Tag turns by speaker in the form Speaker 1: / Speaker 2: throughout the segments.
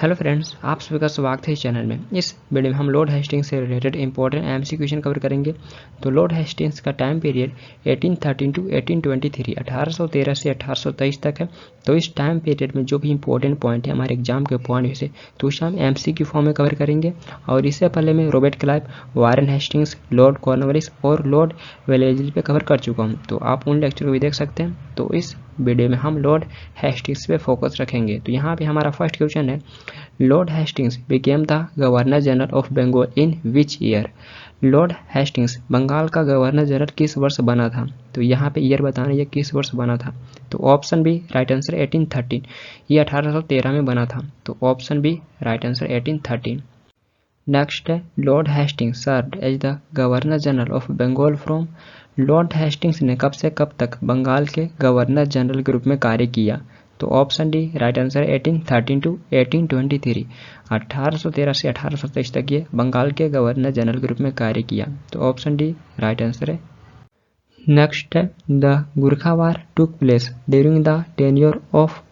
Speaker 1: Hello friends, आप सभी का स्वागत है इस चैनल में। इस वीडियो में हम लॉर्ड हेस्टिंग्स से related important MC question cover करेंगे। तो लॉर्ड हेस्टिंग्स का टाइम पीरियड 1813 टू 1823 1813 से 1823 तक है। तो इस टाइम पीरियड में जो भी इंपॉर्टेंट पॉइंट है हमारे एग्जाम के पॉइंट में से, तो उसे हम एमसी की फॉर्म में कवर करेंगे। और इससे पहले मैं Robert Clive, Warren Hastings, Lord Cornwallis और लॉर्ड वेलेस्ली पे कवर कर चुका हूँ, तो आप उन लेक्चर को भी देख सकते हैं। तो इस वीडियो में हम लॉर्ड हेस्टिंग्स पे फोकस रखेंगे। तो यहाँ पे हमारा फर्स्ट क्वेश्चन है, Lord Hastings became the governor general of Bengal in which year. Lord Hastings Bengal का गवर्नर जनरल किस वर्ष बना था। तो यहाँ पे ईयर बताना ये किस वर्ष बना था। तो ऑप्शन बी राइट आंसर 1813, ये 1813 में बना था। तो option B right answer 1813। Next है, Lord Hastings served as the governor general of Bengal from. लॉर्ड हेस्टिंग्स ने कब से कब तक बंगाल के गवर्नर जनरल के रूप में कार्य किया। तो option D right answer 1813 to 1823, 1813 से 1823 तक ये बंगाल के गवर्नर जनरल के रूप में कार्य किया। तो ऑप्शन डी राइट आंसर है। नेक्स्ट है, the Gurkha war took place during the tenure of.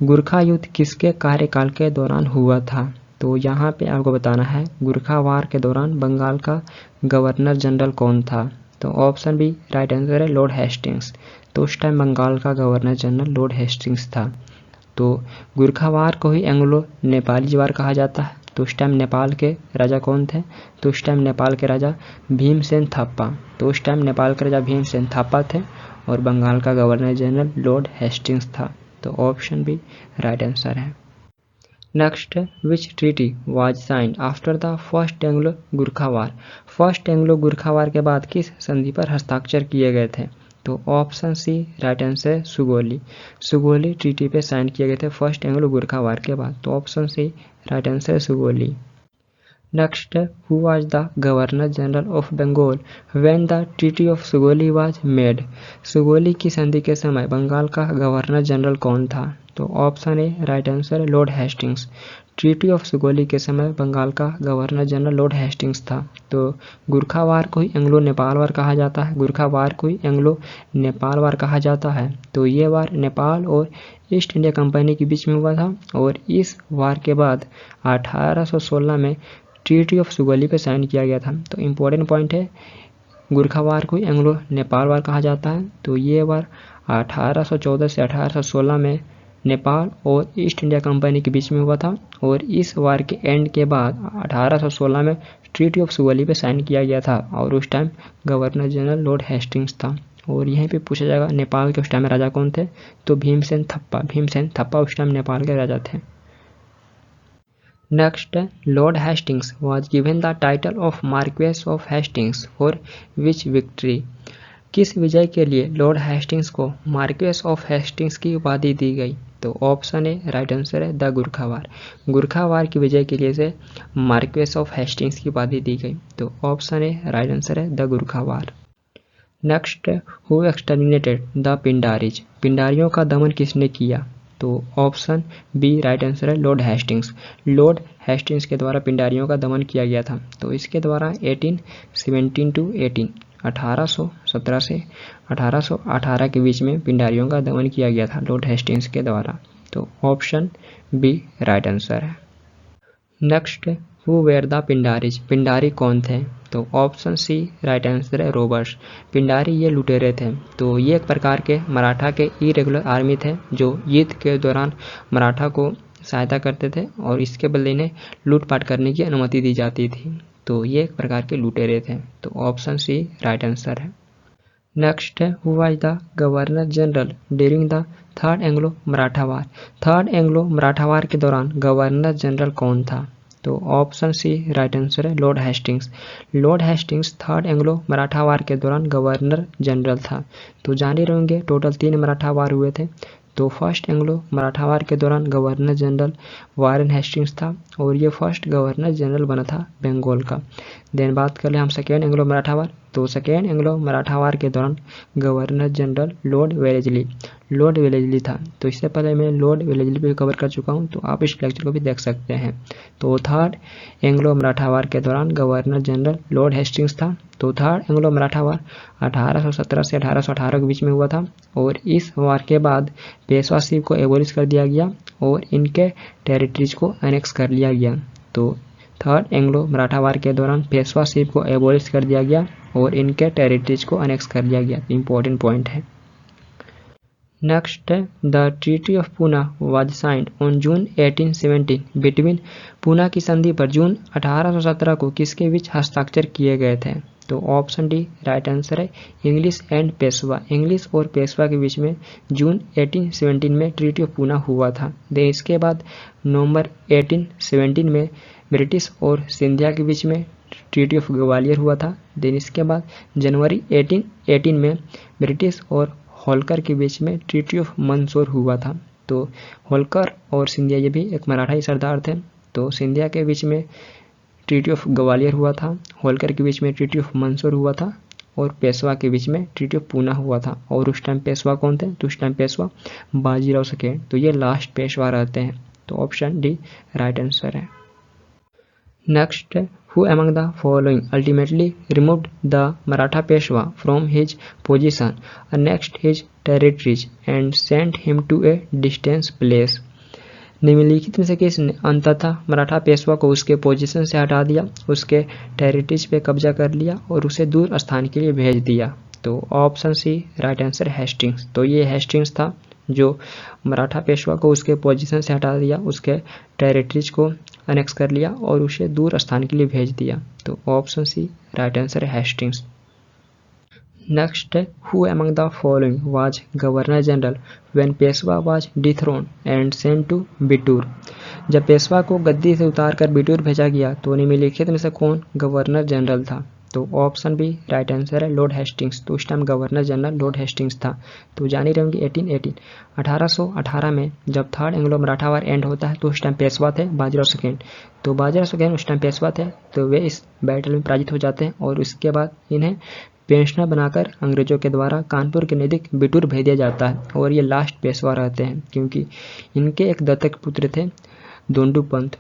Speaker 1: Gurkha युद्ध किसके कार्यकाल के दौरान हुआ था। तो यहाँ पे आपको बताना है गुरखा वार के दौरान बंगाल का गवर्नर जनरल कौन था। तो ऑप्शन बी राइट आंसर है लॉर्ड हेस्टिंग्स। तो उस टाइम बंगाल का गवर्नर जनरल लॉर्ड हेस्टिंग्स था। तो गुरखा वार को ही एंग्लो नेपाली वार कहा जाता है। तो उस टाइम नेपाल के राजा कौन थे। तो उस टाइम नेपाल के राजा भीमसेन थापा। तो उस टाइम नेपाल के राजा भीमसेन थापा थे और बंगाल का गवर्नर जनरल लॉर्ड हेस्टिंग्स था। तो ऑप्शन बी राइट आंसर है। Next, which treaty was signed after the first Anglo Gurkha war. First Anglo Gurkha war के बाद किस संधि पर हस्ताक्षर किए गए थे। तो option C right answer Sugauli. Sugauli treaty पे साइन किए गए थे फर्स्ट एंग्लो गुरखा वार के बाद। तो option C right answer Sugauli. Next, who was the governor general of Bengal when the treaty of Sugauli was made. Sugauli की संधि के समय बंगाल का गवर्नर जनरल कौन था। तो option A right answer Lord Hastings. Treaty of Sugauli के समय बंगाल का गवर्नर जनरल लॉर्ड हेस्टिंग्स था। तो गुरखा वार को ही एंग्लो नेपाल वार कहा जाता है। गुरखा वार को ही एंग्लो नेपाल वार कहा जाता है। तो ये वार नेपाल और ईस्ट इंडिया कंपनी के बीच में हुआ था और इस वार के बाद 1816 में ट्रीटी ऑफ सुगोली पे साइन किया गया था। तो इम्पोर्टेंट पॉइंट है, गुरखा वार को एंग्लो नेपाल वार कहा जाता है। तो ये वार 1814 से 1816 में नेपाल और ईस्ट इंडिया कंपनी के बीच में हुआ था और इस वार के एंड के बाद 1816 में ट्रीटी ऑफ सुगोली पे साइन किया गया था और उस time governor general Lord Hastings था। और यहीं पे पूछा जाएगा नेपाल के उस टाइम राजा कौन थे। तो भीमसेन थप्पा। भीमसेन थप्पा उस टाइम नेपाल के राजा थे। Next, Lord Hastings was given the title of Marquess of Hastings for which victory? किस विजय के लिए लॉर्ड हेस्टिंग्स को मार्क्वेस ऑफ हेस्टिंग्स की उपाधि दी गई। तो ऑप्शन ए राइट आंसर है द गुरखा वार। गुरखा वार की विजय के लिए से मार्क्वेस ऑफ हेस्टिंग्स की उपाधि दी गई। तो ऑप्शन ए राइट आंसर है the Gurkha war. Next, who exterminated the Pindaris. पिंडारियों का दमन किसने किया। तो ऑप्शन बी राइट आंसर है लॉर्ड हेस्टिंग्स। लॉर्ड हेस्टिंग्स के द्वारा पिंडारियों का दमन किया गया था। तो इसके द्वारा 1817 टू 1817 से 1818 के बीच में पिंडारियों का दमन किया गया था लॉर्ड हेस्टिंग्स के द्वारा। तो ऑप्शन बी राइट आंसर है। Next, who were the Pindaris. Pindari कौन थे। तो ऑप्शन सी राइट आंसर है रोबर्स। पिंडारी ये लुटेरे थे। तो ये एक प्रकार के मराठा के इरेगुलर आर्मी थे जो युद्ध के दौरान मराठा को सहायता करते थे और इसके बदले इन्हें लूटपाट करने की अनुमति दी जाती थी। तो ये एक प्रकार के लुटेरे थे। तो ऑप्शन सी राइट आंसर है। नेक्स्ट है, who was the governor general during the third Anglo Maratha war. Third Anglo Maratha war के दौरान गवर्नर जनरल कौन था। तो ऑप्शन सी राइट आंसर है Lord Hastings. Lord Hastings third Anglo Maratha war के दौरान गवर्नर जनरल था। तो जान ही रहेंगे टोटल 3 मराठा वार हुए थे। तो फर्स्ट एंग्लो मराठा वार के दौरान गवर्नर जनरल वारन हेस्टिंग्स था और ये फर्स्ट गवर्नर जनरल बना था बंगाल का। देन बात कर ले हम सेकेंड एंग्लो मराठा वार। तो सेकेंड एंग्लो मराठा वार के दौरान गवर्नर जनरल लॉर्ड वेलेस्ली था। तो इससे पहले मैं लॉर्ड वेलेस्ली पे कवर कर चुका हूँ, तो आप इस लेक्चर को भी देख सकते हैं। तो थर्ड एंग्लो मराठा वार के दौरान गवर्नर जनरल लॉर्ड हेस्टिंग्स था। तो थर्ड एंग्लो मराठा वार 1817 से 1818 के बीच में हुआ था, और इस वार के बाद पेशवाशिप को एबोलिश कर दिया गया और इनके टेरिटरीज को एनेक्स कर लिया गया। तो थर्ड एंग्लो मराठा वार के दौरान पेशवाशिप को एबोलिश कर दिया गया और इनके टेरिटरीज को अनेक्स कर लिया गया। इंपॉर्टेंट पॉइंट है। नेक्स्ट है the treaty of Poona was signed on June 1817 between. Poona की संधि पर जून 1817 को किसके बीच हस्ताक्षर किए गए थे? तो ऑप्शन डी राइट आंसर है इंग्लिश एंड पेशवा। इंग्लिश और पेशवा के बीच में जून 1817 में ट्रीटी ऑफ पूना हुआ था। देन इसके बाद नवंबर 1817 में ब्रिटिश और सिंधिया के बीच में ट्रीटी ऑफ ग्वालियर हुआ था। देन इसके बाद जनवरी 1818 में ब्रिटिश और होलकर के बीच में ट्रीटी ऑफ मंदसौर हुआ था। तो होलकर और सिंधिया ये भी एक मराठाई सरदार थे। तो सिंधिया के बीच में ट्रीटी ऑफ ग्वालियर हुआ था, होलकर के बीच में ट्रीटी ऑफ मंदसौर हुआ था, और पेशवा के बीच में ट्रीटी ऑफ पूना हुआ था। और उस टाइम पेशवा कौन थे? तो उस टाइम पेशवा बाजीराव सेकेंड। तो ये लास्ट पेशवा रहते हैं। तो ऑप्शन डी राइट आंसर है। नेक्स्ट है who among the following ultimately removed the Maratha Peshwa from his position, annexed his territories and sent him to a distant place? निम्नलिखित में से किसने अंततः मराठा पेशवा को उसके पोजीशन से हटा दिया, उसके टेरिटरीज पे कब्जा कर लिया और उसे दूर स्थान के लिए भेज दिया? तो option C right answer Hastings. तो ये हेस्टिंग्स था जो मराठा पेशवा को उसके पोजीशन से हटा दिया, उसके टेरिटरीज को अनेक्स कर लिया और उसे दूर स्थान के लिए भेज दिया। तो ऑप्शन सी राइट आंसर है हेस्टिंग्स। नेक्स्ट है who among the following was governor general when Peshwa was dethroned and sent to Bithoor. जब पेशवा को गद्दी से उतार कर बिटूर भेजा गया तो निम्नलिखित में से कौन गवर्नर जनरल था? तो ऑप्शन बी राइट आंसर है लॉर्ड हेस्टिंग्स। तो उस time governor general Lord Hastings था। तो जान ही रहेंगे 1818 में जब third Anglo Maratha war and होता है तो उस टाइम पेशवा थे बाजीराव सेकेंड। तो बाजीराव सेकेंड उस टाइम पेशवा थे, तो वे इस बैटल में पराजित हो जाते हैं और उसके बाद इन्हें पेंशनर बनाकर अंग्रेजों के द्वारा कानपुर के नज़दीक बिटूर भेज दिया जाता है और ये लास्ट पेशवा रहते हैं, क्योंकि इनके एक दत्तक पुत्र थे दोंडू पंत।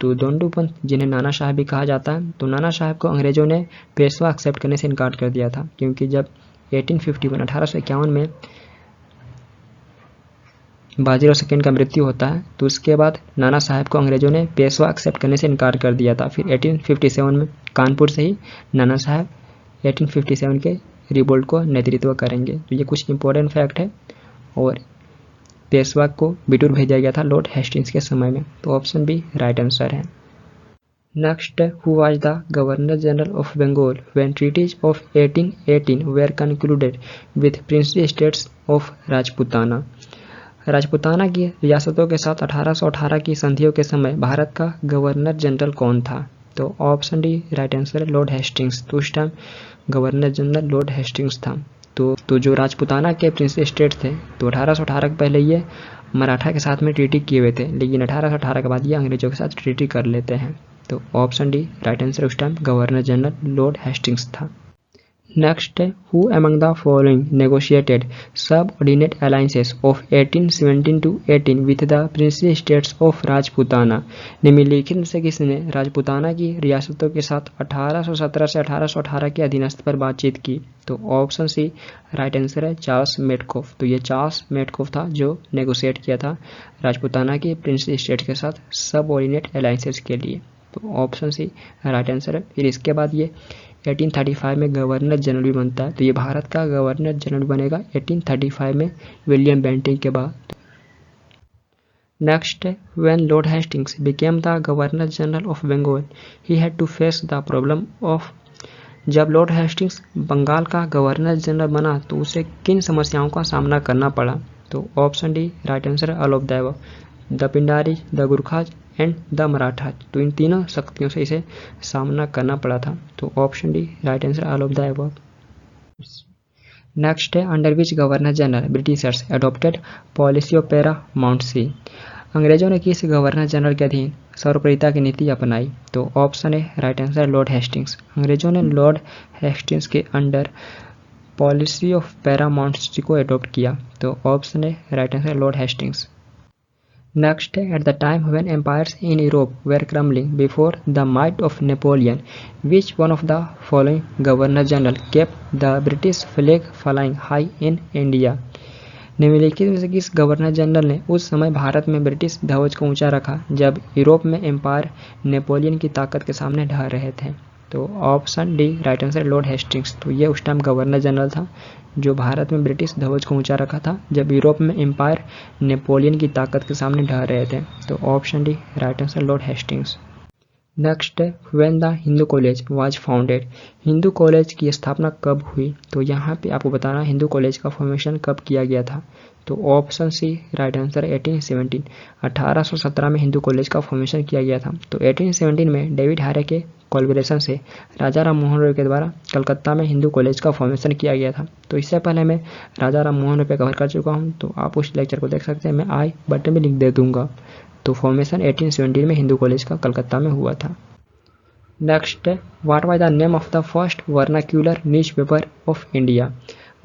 Speaker 1: तो दोंडू पंत जिन्हें नाना साहब भी कहा जाता है, तो नाना साहब को अंग्रेजों ने पेशवा एक्सेप्ट करने से इनकार कर दिया था, क्योंकि जब 1851 में बाजीराव सेकेंड का मृत्यु होता है तो उसके बाद नाना साहब को अंग्रेजों ने पेशवा एक्सेप्ट करने से इनकार कर दिया था। फिर 1857 में कानपुर से ही नाना साहब 1857 के रिवोल्ट को नेतृत्व करेंगे। तो ये कुछ इंपॉर्टेंट फैक्ट है। और पेशवा को बिटूर भेजा गया था लॉर्ड हेस्टिंग्स के समय में। तो ऑप्शन बी राइट आंसर है। Next who was the governor general of Bengal when treaties of 1818 were concluded with princely states of Rajputana. Rajputana की रियासतों के साथ 1818 की संधियों के समय भारत का गवर्नर जनरल कौन था? तो ऑप्शन डी राइट आंसर है लॉर्ड हेस्टिंग्स। तो उस time governor general Lord Hastings था। तो जो राजपूताना के प्रिंस स्टेट थे तो 1818 के पहले ये मराठा के साथ में ट्रीटी किए हुए थे, लेकिन 1818 के बाद ये अंग्रेजों के साथ ट्रीटी कर लेते हैं। तो ऑप्शन डी राइट आंसर उस time governor general Lord Hastings था। नेक्स्ट है who among the following negotiated subordinate alliances of 1817 to 18 with the princely states of Rajputana. निम्नलिखित में से किसने राजपूताना की रियासतों के साथ 1817 से 1818 के अधीनस्थ पर बातचीत की? तो ऑप्शन सी राइट आंसर है चार्ल्स मेटकॉफ। तो ये चार्ल्स मेटकॉफ था जो नेगोशिएट किया था राजपूताना की प्रिंसली स्टेट के साथ सबऑर्डिनेट अलायंसेस के लिए। तो ऑप्शन सी राइट आंसर है। फिर इसके बाद ये 1835 में गवर्नर जनरल भी बनता है। तो ये भारत का गवर्नर जनरल बनेगा 1835 में विलियम बेंटिंग के बाद। नेक्स्ट है when Lord Hastings became the governor general of Bengal he had to face the problem of. जब लॉर्ड हेस्टिंग्स बंगाल का गवर्नर जनरल बना तो उसे किन समस्याओं का सामना करना पड़ा? तो ऑप्शन डी राइट आंसर है all of the above, the Pindari, the Gurkhas and the Maratha. तो इन तीनों शक्तियों से इसे सामना करना पड़ा था। तो option D right answer all of the above. Next है under which governor general Britishers adopted policy of paramountcy. अंग्रेजों ने किस गवर्नर जनरल के अधीन सर्वोपरिता की नीति अपनाई? तो option A right answer Lord Hastings. अंग्रेजों ने लॉर्ड हेस्टिंग्स के अंडर पॉलिसी ऑफ पैरामाउंट्स को अडॉप्ट किया। तो option A right answer Lord Hastings. Next, at the time when empires in Europe were crumbling before the might of Napoleon, which one of the following Governor-General kept the British flag flying high in India? निम्नलिखित में से किस governor general ने उस समय भारत में British ध्वज को ऊंचा रखा जब यूरोप में एम्पायर नेपोलियन की ताकत के सामने ढह रहे थे? तो option D right answer Lord Hastings. तो ये उस टाइम गवर्नर जनरल था जो भारत में ब्रिटिश ध्वज को ऊंचा रखा था जब यूरोप में एम्पायर नेपोलियन की ताकत के सामने ढह रहे थे। तो option D right answer Lord Hastings. Next, when the Hindu college was founded, Hindu college की स्थापना कब हुई? तो यहाँ पे आपको बताना हिंदू कॉलेज का फॉर्मेशन कब किया गया था। तो ऑप्शन सी राइट आंसर 1817। 1817 में हिंदू कॉलेज का फॉर्मेशन किया गया था। तो 1817 में डेविड हारे के कोलैबोरेशन से राजा राम मोहन रॉय के द्वारा कलकत्ता में हिंदू कॉलेज का फॉर्मेशन किया गया था। तो इससे पहले मैं राजा राम मोहन रॉय पे कवर कर चुका हूँ, तो आप उस लेक्चर को देख सकते हैं, मैं आई बटन में लिख दे दूंगा। तो फॉर्मेशन 1817 में हिंदू कॉलेज का कलकत्ता में हुआ था। Next, what was the name of the first vernacular newspaper of India,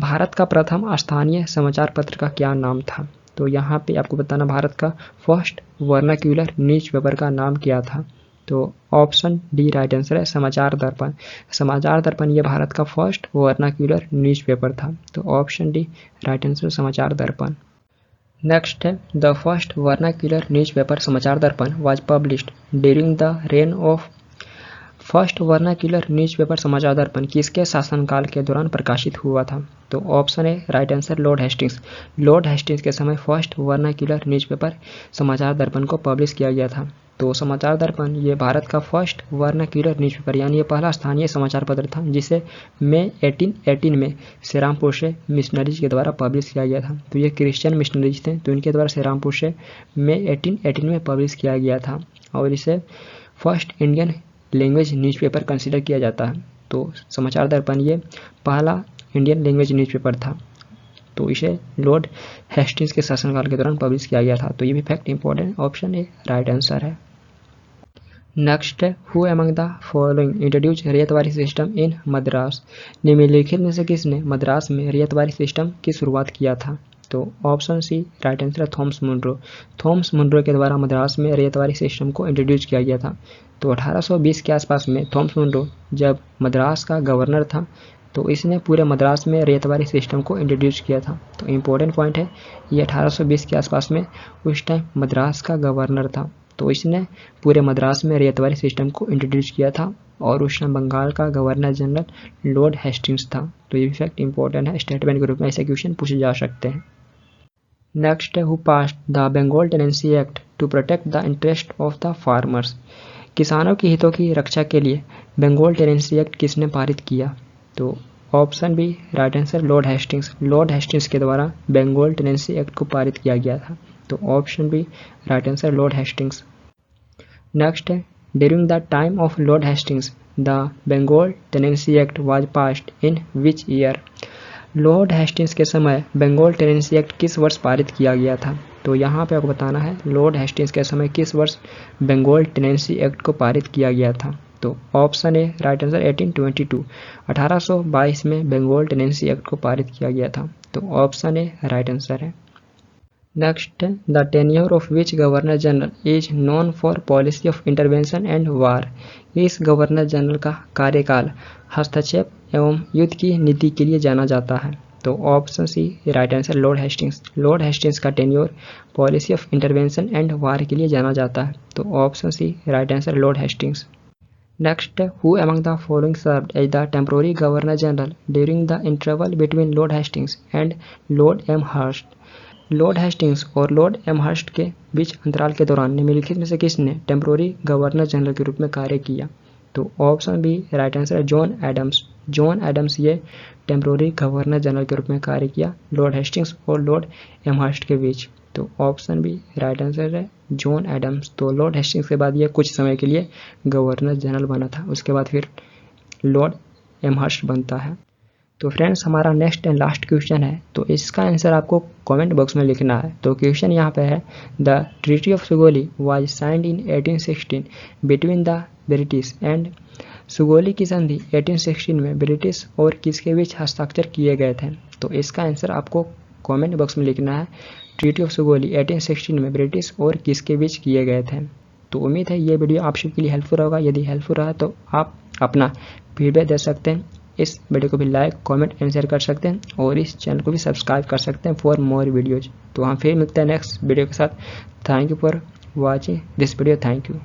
Speaker 1: Bharat का प्रथम स्थानीय समाचार पत्र का क्या नाम था? तो यहाँ पे आपको बताना भारत का फर्स्ट वर्नाक्यूलर न्यूज़पेपर का नाम क्या था। तो ऑप्शन डी राइट आंसर है समाचार दर्पण। समाचार दर्पण ये भारत का फर्स्ट वर्नाक्यूलर न्यूज़पेपर था। तो ऑप्शन डी राइट आंसर समाचार दर्पण। नेक्स्ट है द फर्स्ट वर्नाक्यूलर न्यूज़पेपर समाचार दर्पण was published during the rain of, first vernacular newspaper समाचार दर्पण किसके शासनकाल के दौरान प्रकाशित हुआ था? तो ऑप्शन है right answer Lord Hastings. Lord Hastings के समय फर्स्ट वर्नाक्यूलर न्यूज़पेपर समाचार दर्पण को पब्लिश किया गया था। तो समाचार दर्पण ये भारत का फर्स्ट वर्नाक्यूलर न्यूज़पेपर यानी ये पहला स्थानीय समाचार पत्र था जिसे मई 1818 में श्रीरामपुर से मिशनरीज के द्वारा पब्लिश किया गया था। तो ये क्रिश्चियन मिशनरीज थे, तो इनके द्वारा श्रीरामपुर से मई 1818 में पब्लिश किया गया था और इसे first Indian language newspaper consider किया जाता है। तो समाचार दर्पण ये पहला इंडियन लैंग्वेज न्यूज़पेपर था, तो इसे लॉर्ड हेस्टिंग्स के शासनकाल के दौरान पब्लिश किया गया था। तो ये भी fact important, option A right answer है। नेक्स्ट है who among the following introduce ryotwari system in Madras, निम्नलिखित में से किसने मद्रास में रैयतवाड़ी सिस्टम की शुरुआत किया था? तो ऑप्शन सी राइट आंसर है थॉमस मुनरो। थॉमस मुनरो के द्वारा मद्रास में रैयतवाड़ी सिस्टम को इंट्रोड्यूस किया गया था। तो 1820 के आसपास में थॉमस मुनरो जब मद्रास का गवर्नर था तो इसने पूरे मद्रास में रैयतवाड़ी सिस्टम को इंट्रोड्यूस किया था। तो इम्पोर्टेंट पॉइंट है ये 1820 के आसपास में उस टाइम मद्रास का गवर्नर था, तो इसने पूरे मद्रास में रैयतवाड़ी सिस्टम को इंट्रोड्यूस किया था और उस टाइम बंगाल का गवर्नर जनरल लॉर्ड हेस्टिंग्स था। तो ये फैक्ट इंपॉर्टेंट है, स्टेटमेंट के रूप में ऐसे क्वेश्चन पूछे जा सकते हैं। नेक्स्ट है who passed the Bengal tenancy act to protect the interest of the farmers, किसानों के हितों की रक्षा के लिए बंगाल टेनेंसी एक्ट किसने पारित किया? तो option B right answer Lord Hastings. Lord Hastings के द्वारा बंगाल टेनेंसी एक्ट को पारित किया गया था। तो option B right answer Lord Hastings. Next है during the time of Lord Hastings the Bengal tenancy act was passed in which year, Lord Hastings के समय बंगाल टेनेंसी एक्ट किस वर्ष पारित किया गया था? तो यहाँ पे आपको बताना है लॉर्ड हेस्टिंग्स के समय किस वर्ष बंगाल टेनेंसी एक्ट को पारित किया गया था। तो ऑप्शन ए राइट आंसर 1822। 1822 में बंगाल टेनेंसी एक्ट को पारित किया गया था। तो ऑप्शन ए राइट आंसर है। Next the tenure of which governor general is known for policy of intervention and वार, इस गवर्नर जनरल का कार्यकाल हस्तक्षेप एवं युद्ध की नीति के लिए जाना जाता है। तो option C right answer Lord Hastings. Lord Hastings का tenure policy of intervention and war के लिए जाना जाता है। तो option C right answer Lord Hastings. Next, who among the following served as the temporary Governor General during the interval between Lord Hastings and Lord Amherst? Lord Hastings और Lord Amherst के बीच अंतराल के दौरान निम्नलिखित में से किसने टेम्पोररी गवर्नर जनरल के रूप में कार्य किया? तो ऑप्शन बी राइट आंसर है जॉन एडम्स। जॉन एडम्स ये टेम्पोररी गवर्नर जनरल के रूप में कार्य किया लॉर्ड हेस्टिंग्स और लॉर्ड एमहर्स्ट के बीच। तो ऑप्शन बी राइट आंसर है जॉन एडम्स। तो लॉर्ड हेस्टिंग्स के बाद ये कुछ समय के लिए गवर्नर जनरल बना था, उसके बाद फिर लॉर्ड एमहर्स्ट बनता है। तो फ्रेंड्स हमारा नेक्स्ट एंड लास्ट क्वेश्चन है, तो इसका आंसर आपको कमेंट बॉक्स में लिखना है। तो क्वेश्चन यहाँ पे है, the treaty of Sugauli was signed in 1816 between the British and. Sugauli की संधि 1816 में ब्रिटिश और किसके बीच हस्ताक्षर किए गए थे? तो इसका आंसर आपको कमेंट बॉक्स में लिखना है। ट्रीटी ऑफ सुगोली 1816 में ब्रिटिश और किसके बीच किए गए थे? तो उम्मीद है ये वीडियो आप सबके लिए हेल्पफुल होगा। यदि हेल्पफुल रहा तो आप अपना फीडबैक दे सकते हैं। इस वीडियो को भी लाइक, कमेंट एंड शेयर कर सकते हैं और इस चैनल को भी सब्सक्राइब कर सकते हैं फॉर मोर वीडियोज। तो हम फिर मिलते हैं नेक्स्ट वीडियो के साथ। Thank you for watching this video. Thank you.